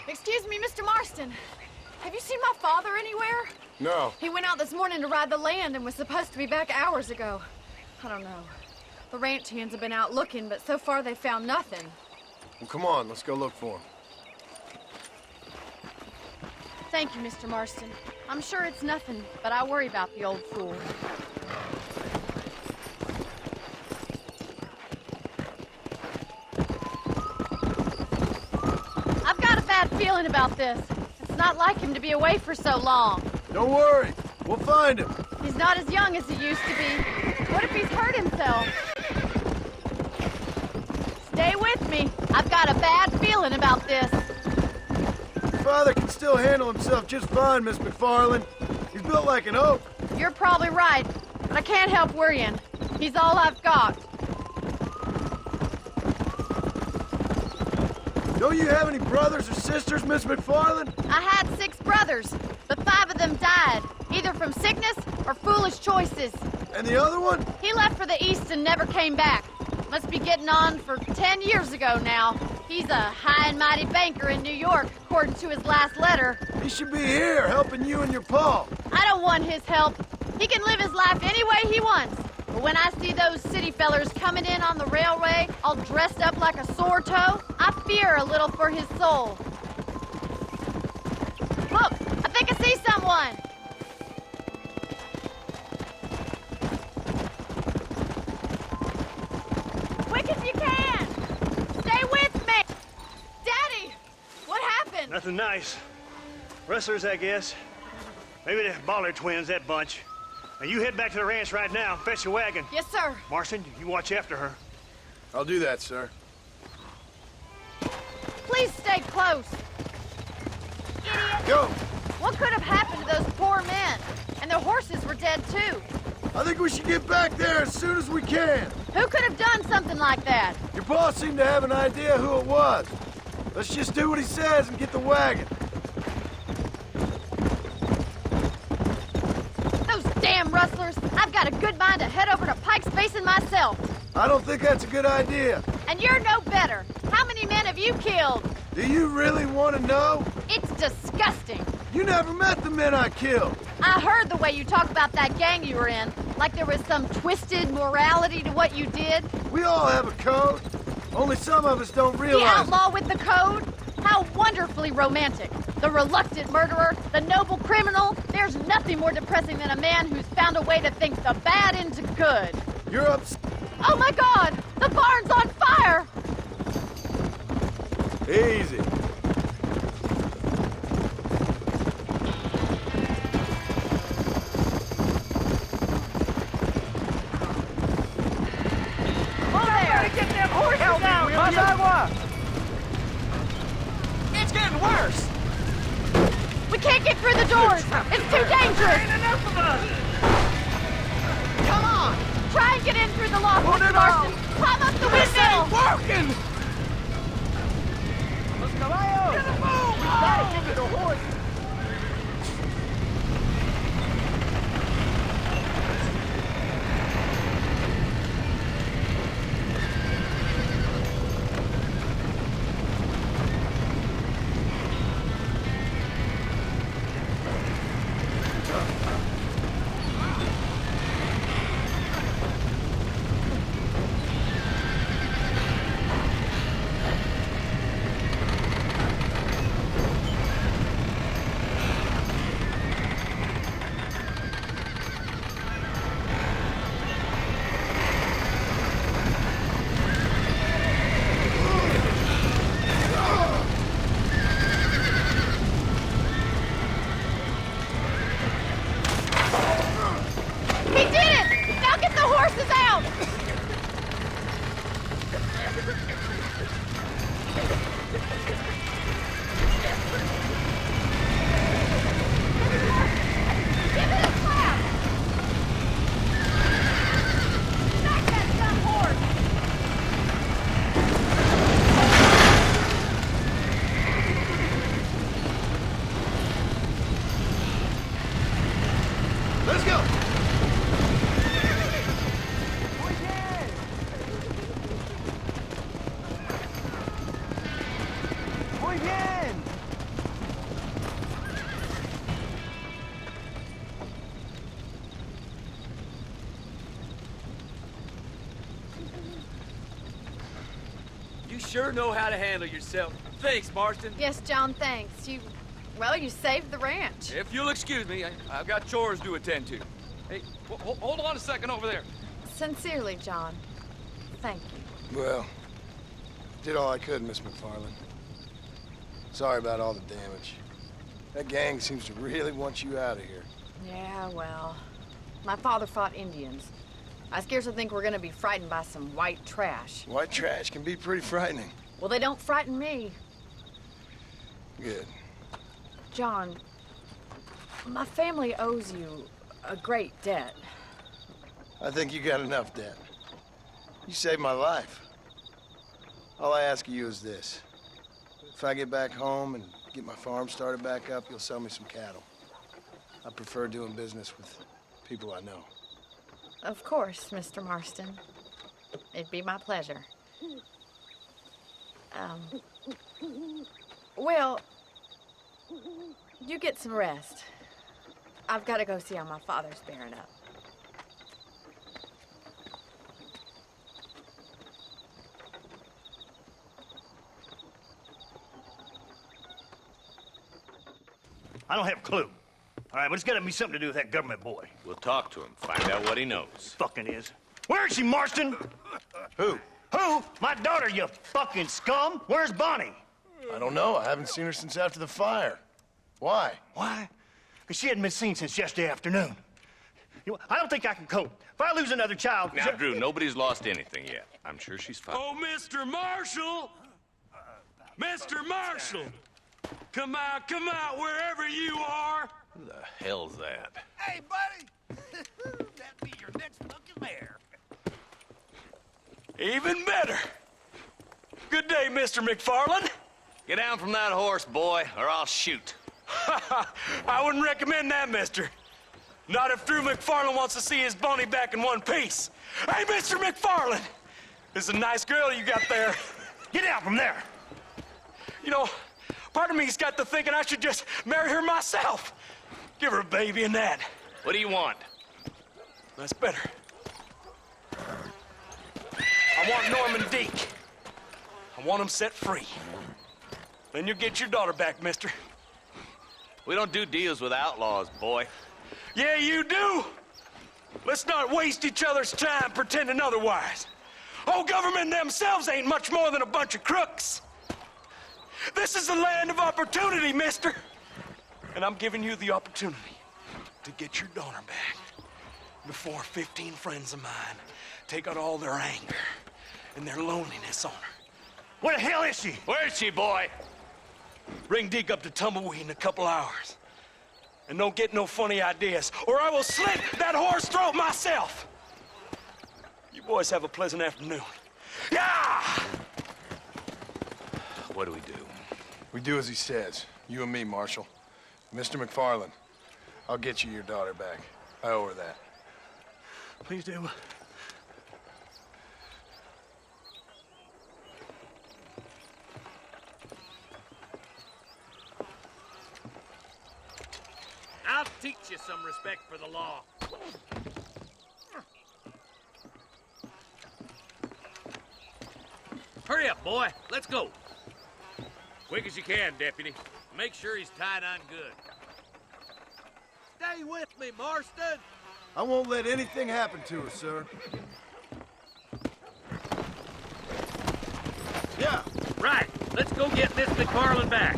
Excuse me, Mr. Marston. Have you seen my father anywhere? No. He went out this morning to ride the land and was supposed to be back hours ago. I don't know. The ranch hands have been out looking, but so far they've found nothing. Well, come on, let's go look for him. Thank you, Mr. Marston. I'm sure it's nothing, but I worry about the old fool. I've got a bad feeling about this. It's not like him to be away for so long. Don't worry, we'll find him. He's not as young as he used to be. What if he's hurt himself? Stay with me. I've got a bad feeling about this. Your father can still handle himself just fine, Miss MacFarlane. He's built like an oak. You're probably right, but I can't help worrying. He's all I've got. Don't you have any brothers or sisters, Miss MacFarlane? I had 6 brothers, but 5 of them died, either from sickness or foolish choices. And the other one? He left for the east and never came back. Must be getting on for 10 years ago now. He's a high and mighty banker in New York, according to his last letter. He should be here, helping you and your pa. I don't want his help. He can live his life any way he wants. But when I see those city fellers coming in on the railway, all dressed up like a sore toe, I fear a little for his soul. Look, I think I see someone. Quick as you can! Stay with me! Daddy! What happened? Nothing nice. Rustlers, I guess. Maybe the Bollard twins, that bunch. Now you head back to the ranch right now and fetch the wagon. Yes, sir. Marston, you watch after her. I'll do that, sir. Please stay close. Idiot! Go! What could have happened to those poor men? And their horses were dead, too. I think we should get back there as soon as we can. Who could have done something like that? Your boss seemed to have an idea who it was. Let's just do what he says and get the wagon. Those damn rustlers! I've got a good mind to head over to Pike's Basin myself. I don't think that's a good idea. And you're no better. How many men have you killed? Do you really want to know? It's disgusting. You never met the men I killed. I heard the way you talk about that gang you were in, like there was some twisted morality to what you did. We all have a code. Only some of us don't The realize it. outlaw with the code? How wonderfully romantic. The reluctant murderer, the noble criminal. There's nothing more depressing than a man who's found a way to think the bad into good. You're upset. Oh my God! The barn's on fire! Easy. Get them horses out! It's getting worse! We can't get through the doors! It's too dangerous! Ain't enough of us! Come on! Try and get in through the loft, Put Mr. it Marston! on. Climb up the This windmill! ain't working! Los caballos! Get a move! We gotta give it a horse! Muy bien! You sure know how to handle yourself. Thanks, Marston. Yes, John, thanks. Well, you saved the ranch. If you'll excuse me, I've got chores to attend to. Hey, hold on a second over there. Sincerely, John. Thank you. Well, did all I could, Miss MacFarlane. Sorry about all the damage. That gang seems to really want you out of here. Yeah, well, my father fought Indians. I scarcely think we're gonna be frightened by some white trash. White trash can be pretty frightening. Well, they don't frighten me. Good. John, my family owes you a great debt. I think you got enough debt. You saved my life. All I ask of you is this. If I get back home and get my farm started back up, you'll sell me some cattle. I prefer doing business with people I know. Of course, Mr. Marston. It'd be my pleasure. Well, you get some rest. I've got to go see how my father's bearing up. I don't have a clue. All right, but it's gotta be something to do with that government boy. We'll talk to him, find out what he knows. Fucking is. Where is she, Marston? Who? Who? My daughter, you fucking scum. Where's Bonnie? I don't know. I haven't seen her since after the fire. Why? Why? Because she hadn't been seen since yesterday afternoon. You know, I don't think I can cope. If I lose another child... Now, Drew, nobody's lost anything yet. I'm sure she's fine. Oh, Mr. Marshal! Mr. Marshal! Come out, wherever you are! Who the hell's that? Hey, buddy! That'd be your next lucky mare. Even better! Good day, Mr. MacFarlane. Get down from that horse, boy, or I'll shoot. I wouldn't recommend that, mister. Not if Drew MacFarlane wants to see his Bonnie back in one piece. Hey, Mr. MacFarlane! This is a nice girl you got there. Get out from there! You know, part of me's got to thinking I should just marry her myself. Give her a baby and that. What do you want? That's better. I want Norman Deek. I want him set free. Then you'll get your daughter back, mister. We don't do deals with outlaws, boy. Yeah, you do. Let's not waste each other's time pretending otherwise. Old government themselves ain't much more than a bunch of crooks. This is the land of opportunity, mister. And I'm giving you the opportunity to get your daughter back before 15 friends of mine take out all their anger and their loneliness on her. Where the hell is she? Where is she, boy? Bring Deke up to Tumbleweed in a couple hours. And don't get no funny ideas, or I will slit that horse throat myself. You boys have a pleasant afternoon. Yeah! What do we do? We do as he says. You and me, Marshal. Mr. MacFarlane, I'll get you your daughter back. I owe her that. Please do. I'll teach you some respect for the law. Hurry up, boy. Let's go. Quick as you can, Deputy. Make sure he's tied on good. Stay with me, Marston. I won't let anything happen to her, sir. Yeah. Right. Let's go get Miss MacFarlane back.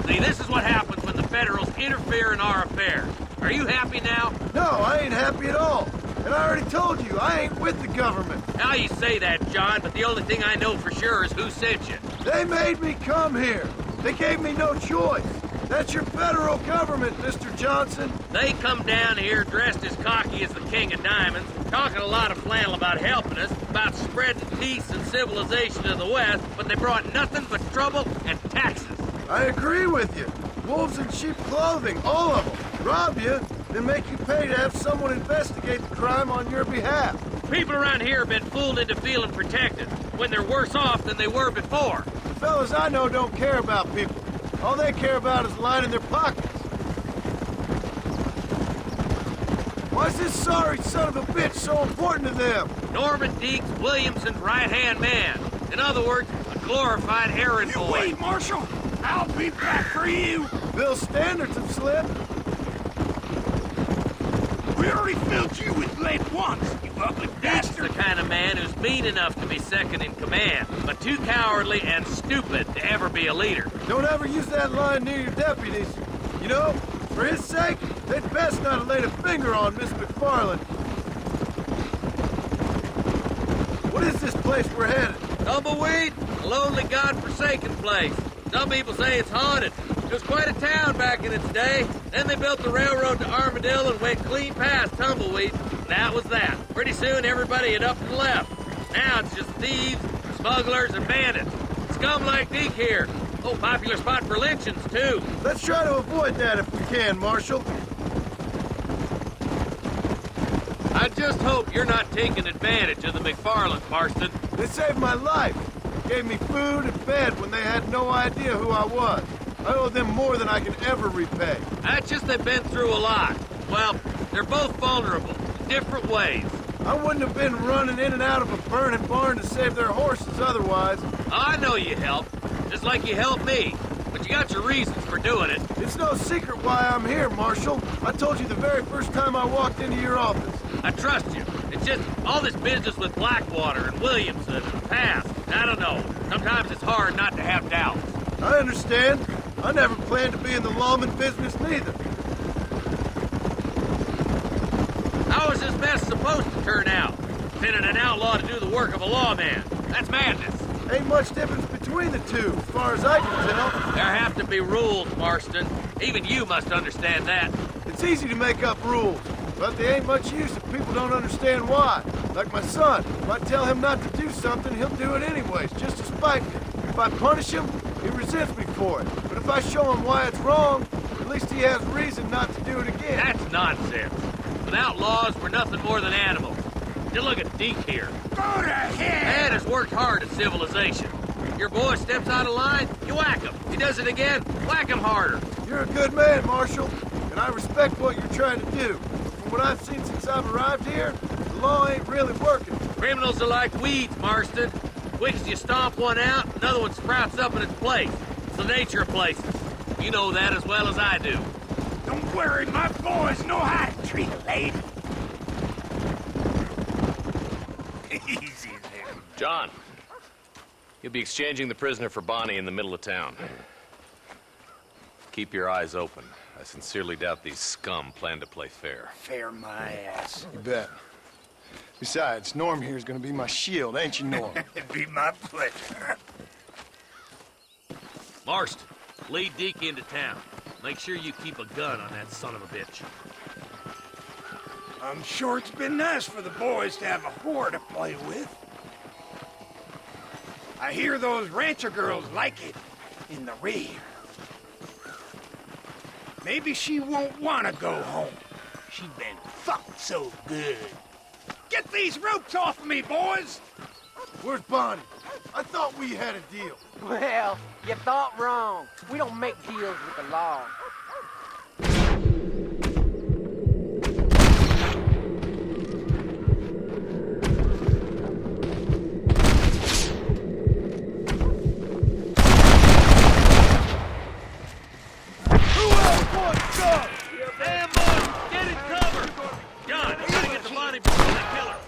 See, this is what happens when the Federals interfere in our affairs. Are you happy now? No, I ain't happy at all. And I already told you, I ain't with the government. Now you say that, John, but the only thing I know for sure is who sent you. They made me come here. They gave me no choice. That's your federal government, Mr. Johnson. They come down here dressed as cocky as the King of Diamonds, talking a lot of flannel about helping us, about spreading peace and civilization to the West, but they brought nothing but trouble and taxes. I agree with you. Wolves in sheep clothing, all of them. Rob you, then make you pay to have someone investigate the crime on your behalf. People around here have been fooled into feeling protected when they're worse off than they were before. The fellas I know don't care about people. All they care about is lining their pockets. Why's this sorry son of a bitch so important to them? Norman Deeks Williamson's right-hand man. In other words, a glorified errand boy. Wait, Marshal! I'll be back for you! Bill's standards have slipped. We already filled you with lead once, you ugly Deeks bastard! is the kind of man who's mean enough to be second in command, but too cowardly and stupid to ever be a leader. Don't ever use that line near your deputies. You know, for his sake, they'd best not have laid a finger on Miss MacFarlane. What is this place we're headed? Tumbleweed, a lonely, god-forsaken place. Some people say it's haunted. It was quite a town back in its day. Then they built the railroad to Armadillo and went clean past Tumbleweed. And that was that. Pretty soon, everybody had up and left. Now it's just thieves, smugglers, and bandits. Scum like Deke here. Oh, popular spot for lynchings, too. Let's try to avoid that if we can, Marshal. I just hope you're not taking advantage of the MacFarlanes, Marston. They saved my life. Gave me food and bed when they had no idea who I was. I owe them more than I can ever repay. That's just they've been through a lot. Well, they're both vulnerable, in different ways. I wouldn't have been running in and out of a burning barn to save their horses otherwise. I know you helped, just like you helped me. But you got your reasons for doing it. It's no secret why I'm here, Marshal. I told you the very first time I walked into your office. I trust you. It's just all this business with Blackwater and Williamson and the past. I don't know. Sometimes it's hard not to have doubts. I understand. I never planned to be in the lawman business neither. How is this mess supposed to turn out? Sending an outlaw to do the work of a lawman. That's madness. Ain't much difference between the two, as far as I can tell. There have to be rules, Marston. Even you must understand that. It's easy to make up rules, but they ain't much use if people don't understand why. Like my son. If I tell him not to do something, he'll do it anyways, just to spite me. If I punish him, he resents me for it. But if I show him why it's wrong, at least he has reason not to do it again. That's nonsense. Without laws, we're nothing more than animals. You look at Deke here. Go to hell! Man has worked hard at civilization. Your boy steps out of line, you whack him. He does it again, whack him harder. You're a good man, Marshal, and I respect what you're trying to do. From what I've seen since I've arrived here, the law ain't really working. Criminals are like weeds, Marston. Quick as you stomp one out, another one sprouts up in its place. It's the nature of places. You know that as well as I do. Don't worry, my boys know how to treat a lady. Easy there. John, you'll be exchanging the prisoner for Bonnie in the middle of town. Keep your eyes open. I sincerely doubt these scum plan to play fair. Fair my ass. You bet. Besides, Norm here's gonna be my shield, ain't you, Norm? It'd be my pleasure. Marston, lead Deke into town. Make sure you keep a gun on that son of a bitch. I'm sure it's been nice for the boys to have a whore to play with. I hear those rancher girls like it in the rear. Maybe she won't want to go home. She's been fucked so good. Get these ropes off of me, boys! Where's Bonnie? I thought we had a deal. Well, you thought wrong. We don't make deals with the law. Damn, boy! Get in cover! John, you gotta get the body before they kill her.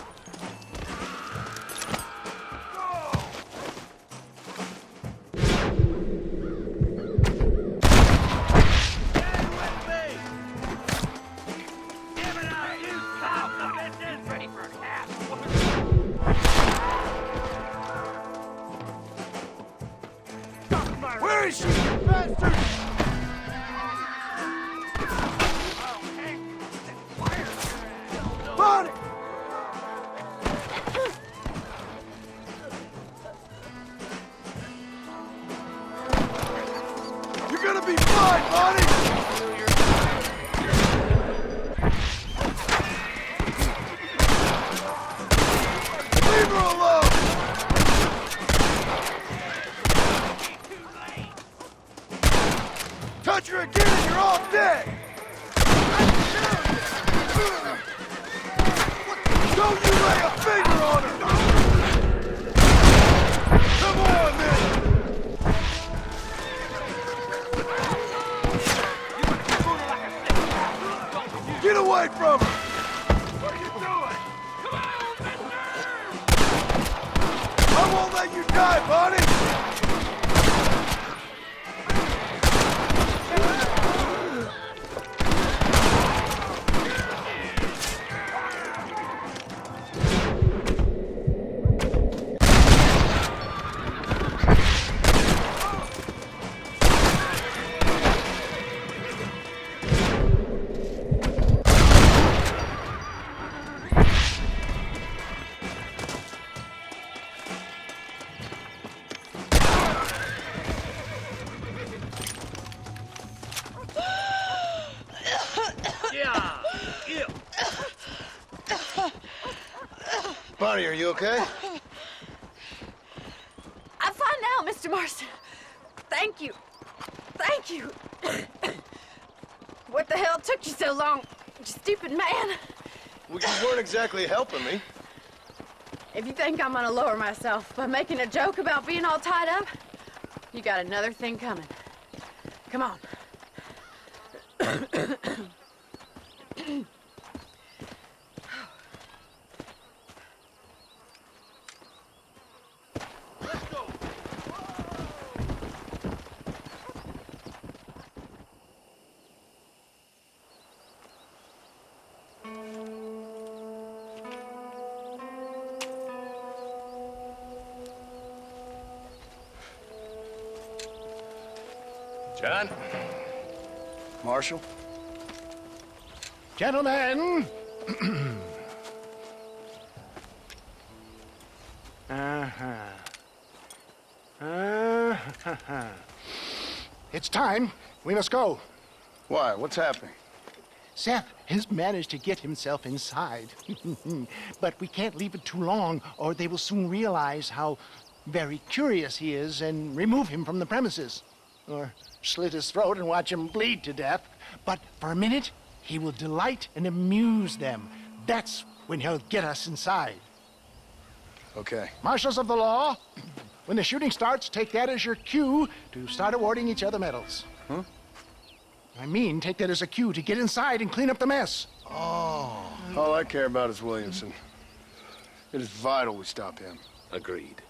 Where is she, you bastard? Bonnie! You're gonna be fine, Bonnie! shoot you again and you're all dead! Don't you lay a finger on her! Come on, then! Get away from her! What are you doing? Come on, I won't let you die, Bonnie! Bonnie, are you okay? I'm fine now, Mr. Marston. Thank you. Thank you. What the hell took you so long, you stupid man? Well, you weren't exactly helping me. If you think I'm gonna lower myself by making a joke about being all tied up, you got another thing coming. Come on. John? Marshal? Gentlemen! It's time. We must go. Why? What's happening? Seth has managed to get himself inside. But we can't leave it too long, or they will soon realize how very curious he is and remove him from the premises. Or slit his throat and watch him bleed to death. But for a minute, he will delight and amuse them. That's when he'll get us inside. Okay. Marshals of the law, when the shooting starts, take that as your cue to start awarding each other medals. Huh? I mean, take that as a cue to get inside and clean up the mess. Oh. All I care about is Williamson. It is vital we stop him. Agreed.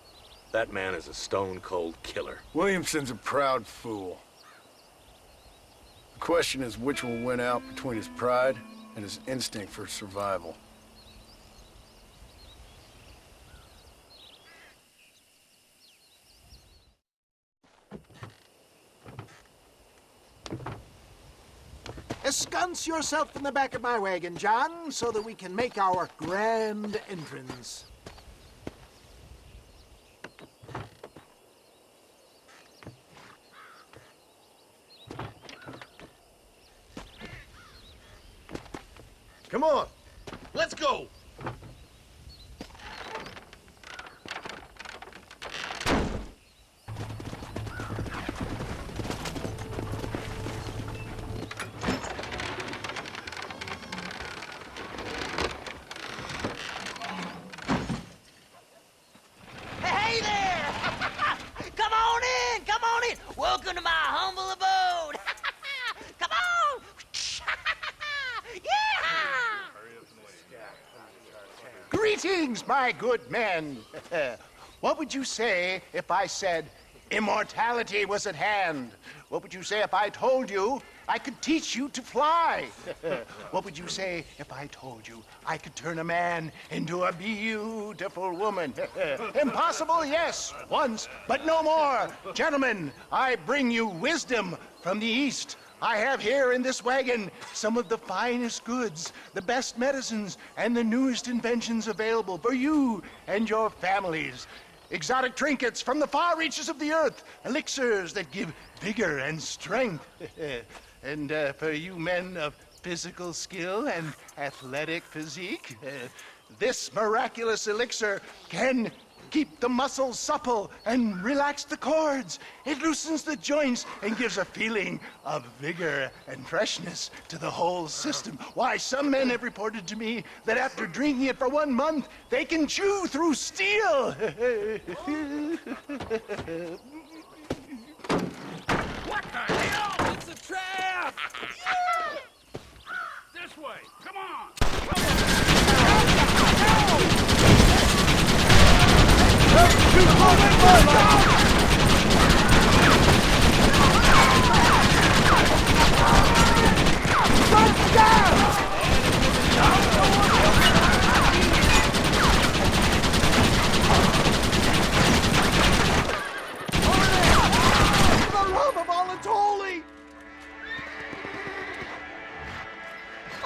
That man is a stone-cold killer. Williamson's a proud fool. The question is which will win out between his pride and his instinct for survival. Ensconce yourself in the back of my wagon, John, so that we can make our grand entrance. Come on. Let's go! Hey there! Come on in! Come on in! Welcome to my humble abode! Come on! Yeah! Greetings, my good men. What would you say if I said immortality was at hand? What would you say if I told you I could teach you to fly? What would you say if I told you I could turn a man into a beautiful woman? Impossible, yes, once, but no more. Gentlemen, I bring you wisdom from the East. I have here in this wagon some of the finest goods, the best medicines, and the newest inventions available for you and your families. Exotic trinkets from the far reaches of the earth, elixirs that give vigor and strength. And for you men of physical skill and athletic physique, this miraculous elixir can keep the muscles supple and relax the cords. It loosens the joints and gives a feeling of vigor and freshness to the whole system. Why, some men have reported to me that after drinking it for 1 month, they can chew through steel. What the hell? It's a trap! This way, come on!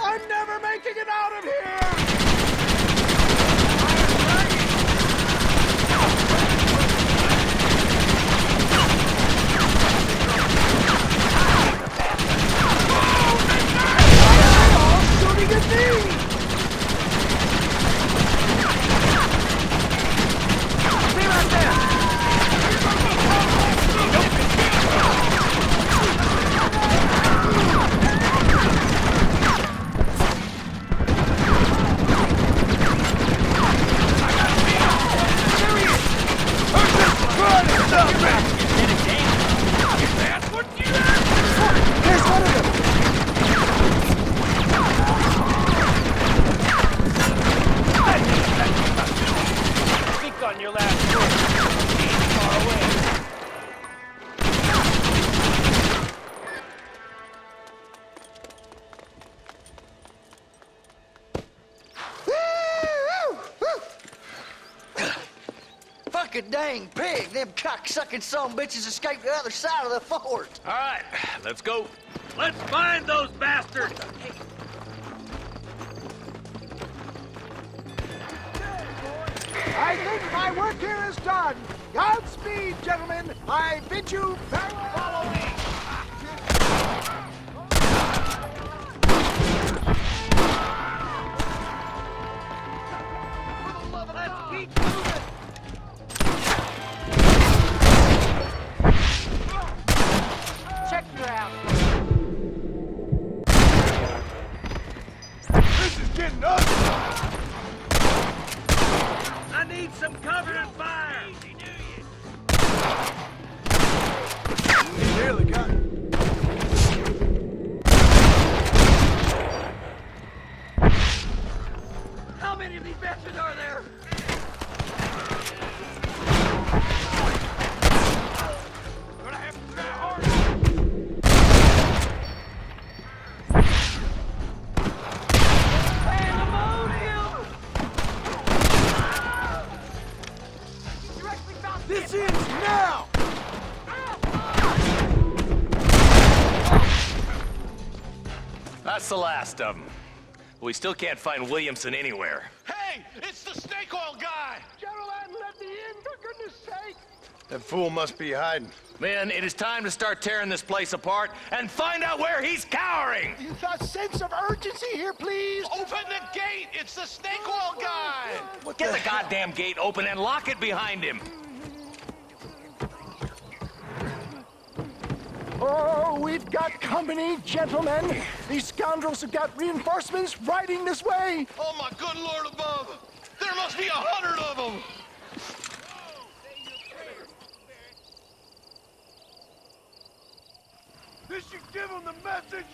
I'm never making it out of here! Shooting at me! Stay right there! Dang pig! Them cocksucking son bitches escaped the other side of the fort. All right, let's go. Let's find those bastards! I think my work here is done. Godspeed, gentlemen. I bid you farewell. Follow me. Let's keep moving. Check her out. This is getting ugly! I need some cover and fire! He nearly got it. How many of these bastards are there? Gonna have to try harder. This ends now! That's the last of them. We still can't find Williamson anywhere. Hey, it's the snake oil guy! Gentlemen, let me in, for goodness sake! That fool must be hiding. Men, it is time to start tearing this place apart and find out where he's cowering! A sense of urgency here, please! Open the gate! It's the snake oil guy! Get the goddamn gate open and lock it behind him! Oh, we've got company, gentlemen. These scoundrels have got reinforcements riding this way. Oh my good Lord above! There must be 100 of them! This should give them the message!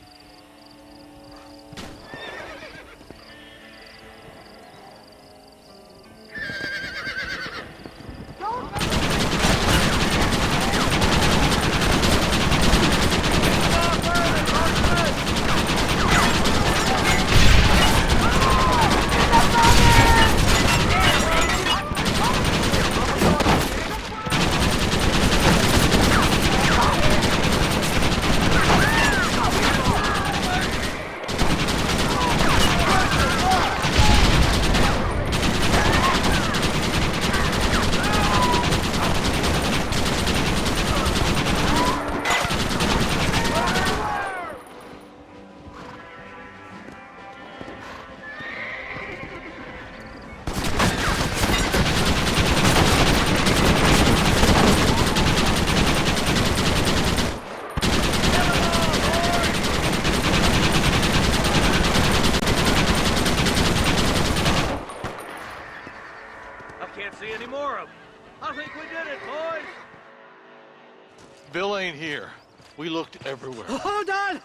Bill ain't here. We looked everywhere. Hold on!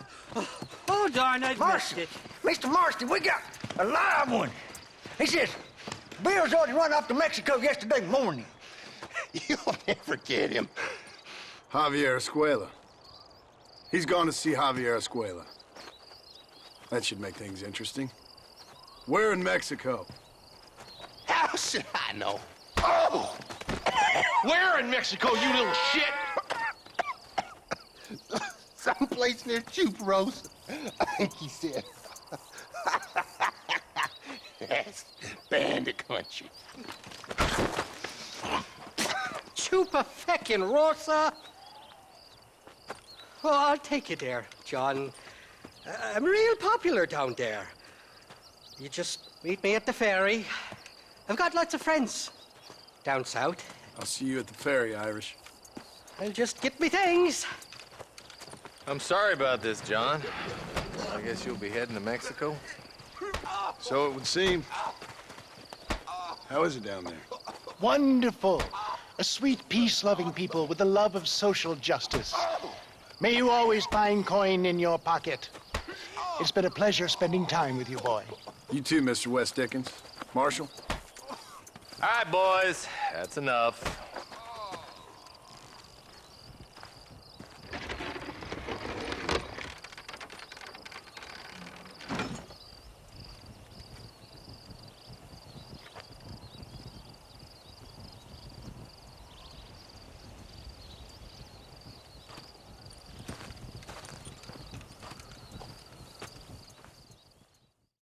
Hold on, I missed it. Mr. Marston, we got a live one. He says, Bill's already run off to Mexico yesterday morning. You'll never get him. Javier Escuela. He's gone to see Javier Escuela. That should make things interesting. Where in Mexico? How should I know? Oh! Where in Mexico, you little shit? Someplace near Chuparosa, I think he said. That's bandit country. Chupa-feckin' Oh, I'll take you there, John. I'm real popular down there. You just meet me at the ferry. I've got lots of friends down south. I'll see you at the ferry, Irish. I'll just get me things. I'm sorry about this, John. I guess you'll be heading to Mexico? So it would seem. How is it down there? Wonderful. A sweet, peace-loving people with the love of social justice. May you always find coin in your pocket. It's been a pleasure spending time with you, boy. You too, Mr. West Dickens. Marshal? All right, boys. That's enough.